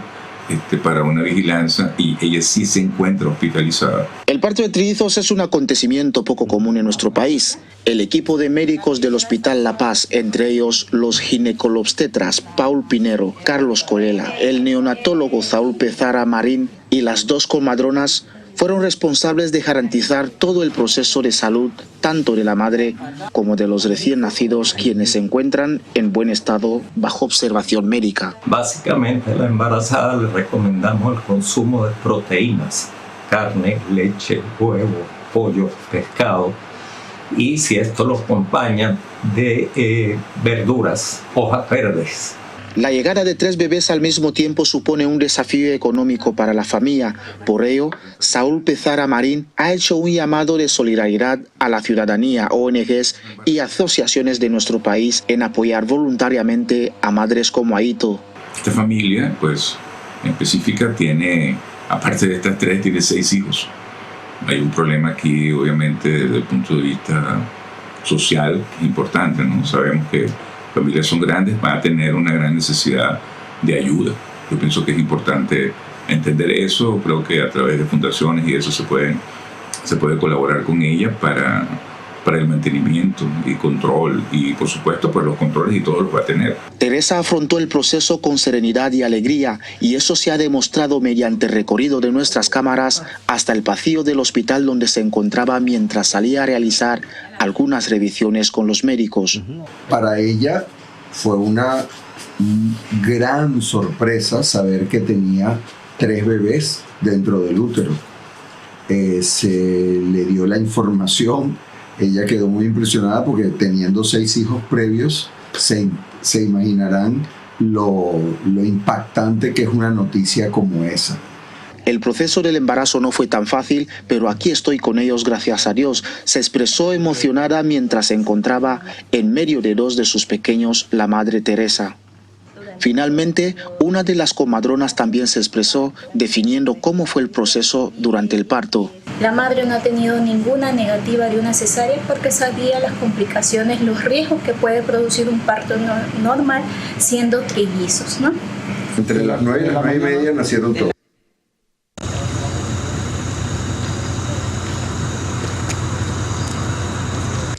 para una vigilancia, y ella sí se encuentra hospitalizada. El parto de trillizos es un acontecimiento poco común en nuestro país. El equipo de médicos del Hospital La Paz, entre ellos los ginecolobstetras Paul Pinero, Carlos Colela, el neonatólogo Saúl Pezara Marín y las 2 comadronas, fueron responsables de garantizar todo el proceso de salud, tanto de la madre como de los recién nacidos, quienes se encuentran en buen estado bajo observación médica. Básicamente a la embarazada le recomendamos el consumo de proteínas, carne, leche, huevo, pollo, pescado, y si esto lo acompaña de verduras, hojas verdes. La llegada de 3 bebés al mismo tiempo supone un desafío económico para la familia. Por ello, Saúl Pezara Marín ha hecho un llamado de solidaridad a la ciudadanía, ONGs y asociaciones de nuestro país en apoyar voluntariamente a madres como Aito. Esta familia, pues, en específica tiene, aparte de estas 3, tiene 6 hijos. Hay un problema aquí, obviamente, desde el punto de vista social importante, ¿no? Sabemos que familias son grandes, van a tener una gran necesidad de ayuda. Yo pienso que es importante entender eso. Creo que a través de fundaciones y eso se puede colaborar con ellas para el mantenimiento y control, y por supuesto pues los controles y todo lo va a tener. Teresa afrontó el proceso con serenidad y alegría, y eso se ha demostrado mediante el recorrido de nuestras cámaras hasta el pasillo del hospital donde se encontraba mientras salía a realizar algunas revisiones con los médicos. Para ella fue una gran sorpresa saber que tenía 3 bebés dentro del útero. Se le dio la información. Ella quedó muy impresionada porque teniendo 6 hijos previos, se imaginarán lo impactante que es una noticia como esa. El proceso del embarazo no fue tan fácil, pero aquí estoy con ellos, gracias a Dios. Se expresó emocionada mientras se encontraba en medio de 2 de sus pequeños, la madre Teresa. Finalmente, una de las comadronas también se expresó, definiendo cómo fue el proceso durante el parto. La madre no ha tenido ninguna negativa de una cesárea porque sabía las complicaciones, los riesgos que puede producir un parto normal siendo trillizos, ¿no? Entre las 9 y las 9:30 nacieron todos.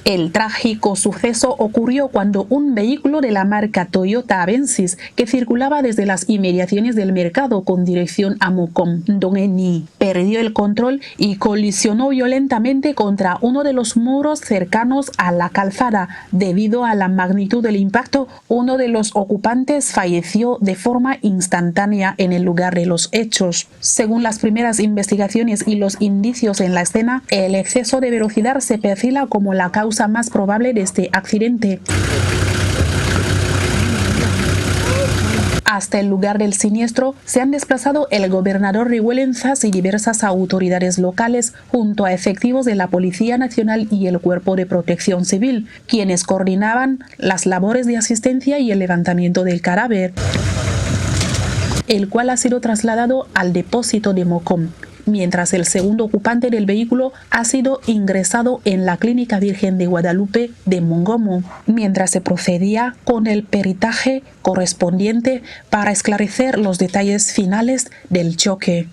El trágico suceso ocurrió cuando un vehículo de la marca Toyota Avensis, que circulaba desde las inmediaciones del mercado con dirección a Mocom, Dongeni, perdió el control y colisionó violentamente contra uno de los muros cercanos a la calzada. Debido a la magnitud del impacto, uno de los ocupantes falleció de forma instantánea en el lugar de los hechos. Según las primeras investigaciones y los indicios en la escena, el exceso de velocidad se perfila como la causa más probable de este accidente. Hasta el lugar del siniestro se han desplazado el gobernador Revuelenzas y diversas autoridades locales junto a efectivos de la Policía Nacional y el Cuerpo de Protección Civil, quienes coordinaban las labores de asistencia y el levantamiento del cadáver, el cual ha sido trasladado al depósito de Mocom, mientras el segundo ocupante del vehículo ha sido ingresado en la Clínica Virgen de Guadalupe de Mongomo, mientras se procedía con el peritaje correspondiente para esclarecer los detalles finales del choque.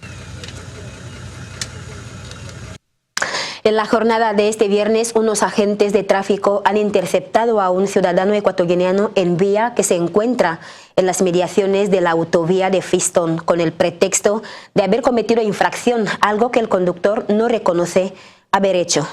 En la jornada de este viernes, unos agentes de tráfico han interceptado a un ciudadano ecuatoriano en vía que se encuentra en las mediaciones de la autovía de Fiston, con el pretexto de haber cometido infracción, algo que el conductor no reconoce haber hecho.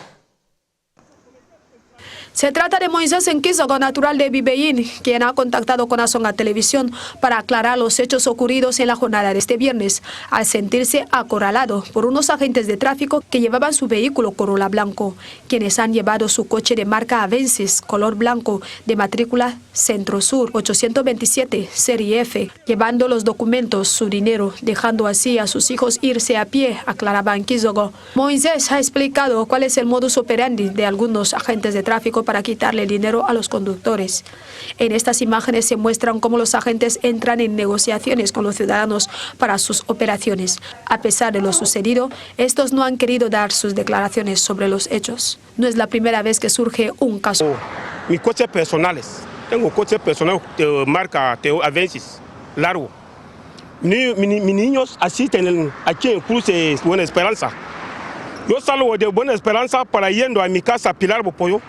Se trata de Moisés Enquizogo, natural de Bibeín, quien ha contactado con Azonga Televisión para aclarar los hechos ocurridos en la jornada de este viernes, al sentirse acorralado por unos agentes de tráfico que llevaban su vehículo Corolla blanco, quienes han llevado su coche de marca Avensis, color blanco, de matrícula Centro Sur 827, serie F, llevando los documentos, su dinero, dejando así a sus hijos irse a pie, aclaraba Enquizogo. Moisés ha explicado cuál es el modus operandi de algunos agentes de tráfico para quitarle dinero a los conductores. En estas imágenes se muestran cómo los agentes entran en negociaciones con los ciudadanos para sus operaciones. A pesar de lo sucedido, estos no han querido dar sus declaraciones sobre los hechos. No es la primera vez que surge un caso. Mis coches personales, Tengo coche personal de marca Teo Avensis, largo. Mis niños asisten aquí en Cruce Buena Esperanza. Yo salgo de Buena Esperanza para yendo a mi casa Pilar Bopollo.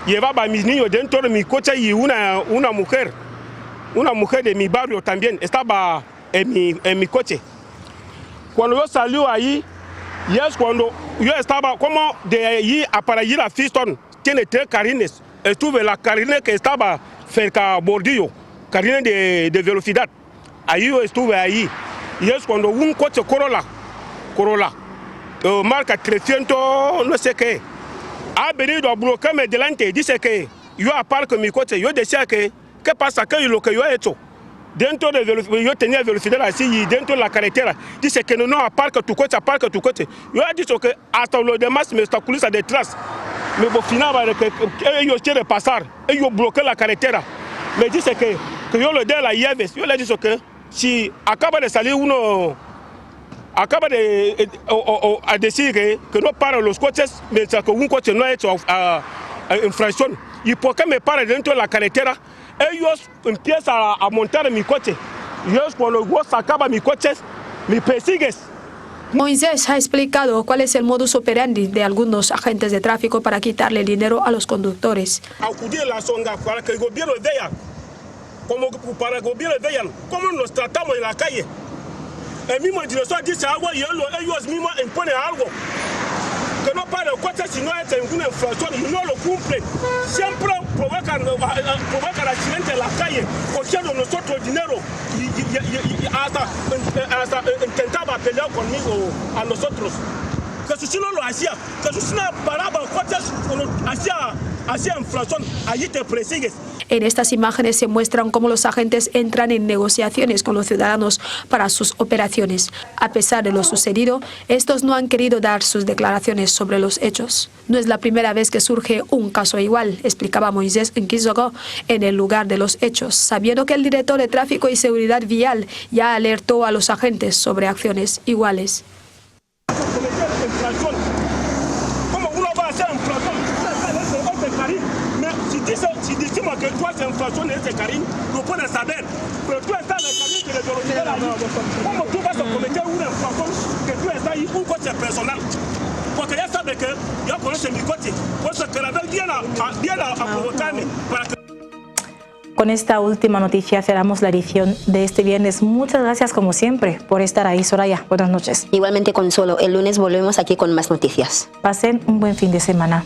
Llevaba a mis niños dentro de mi coche y una mujer de mi barrio también estaba en mi coche. Cuando yo salí ahí, y es cuando yo estaba como de allí para ir a Fiston, tiene 3 carrines. Estuve en la carrina que estaba cerca a Bordillo, carrina de velocidad. Ahí yo estuve ahí. Y es cuando un coche Corolla, marca 300, no sé qué, ha venido a bloquearme delante. Dice que yo aparco mi coche. Yo decía que, ¿qué pasa? ¿Qué es lo que yo he hecho? Dentro de yo tenía velocidad así y dentro de la carretera. Dice que no, aparca tu coche. Yo he dicho que hasta los demás me obstaculizan detrás. Me bofinaba de que ellos quieren pasar. Ellos bloquean la carretera. Me dice que yo le dé las llaves. Yo le he dicho que si acaba de salir uno, acaba de decir que no para los coches, mientras que un coche no ha hecho infracción. ¿Y por qué me para dentro de la carretera? Ellos empiezan a montar en mi coche. Y ellos cuando vos sacaba mi coche, me persigues. Moisés ha explicado cuál es el modus operandi de algunos agentes de tráfico para quitarle dinero a los conductores. Acudir a la zona para que el gobierno vea, cómo nos tratamos en la calle. El mismo director dice algo y ellos mismos imponen algo. Que no para el coche si no hay ninguna infracción y no lo cumplen. Siempre provocan accidentes en la calle, cogiendo nosotros dinero y hasta intentaba pelear conmigo a nosotros. Que si no lo hacía, que si no paraba el coche, hacía infracción, allí te persigues. En estas imágenes se muestran cómo los agentes entran en negociaciones con los ciudadanos para sus operaciones. A pesar de lo sucedido, estos no han querido dar sus declaraciones sobre los hechos. No es la primera vez que surge un caso igual, explicaba Moisés Nkizogo en el lugar de los hechos, sabiendo que el director de Tráfico y Seguridad Vial ya alertó a los agentes sobre acciones iguales. ¿Cómo uno va a hacer infracción? Si decimos que tú haces infracción en ese carril, lo puedes saber. Pero tú estás en el carril de velocidad ahí. ¿Cómo tú vas a cometer una infracción que tú estás ahí, un coche personal? Porque ya sabes que yo conozco mi coche. Por eso que la vez viene a provocarme para que... Con esta última noticia cerramos la edición de este viernes. Muchas gracias como siempre por estar ahí, Soraya. Buenas noches. Igualmente, Consuelo, el lunes volvemos aquí con más noticias. Pasen un buen fin de semana.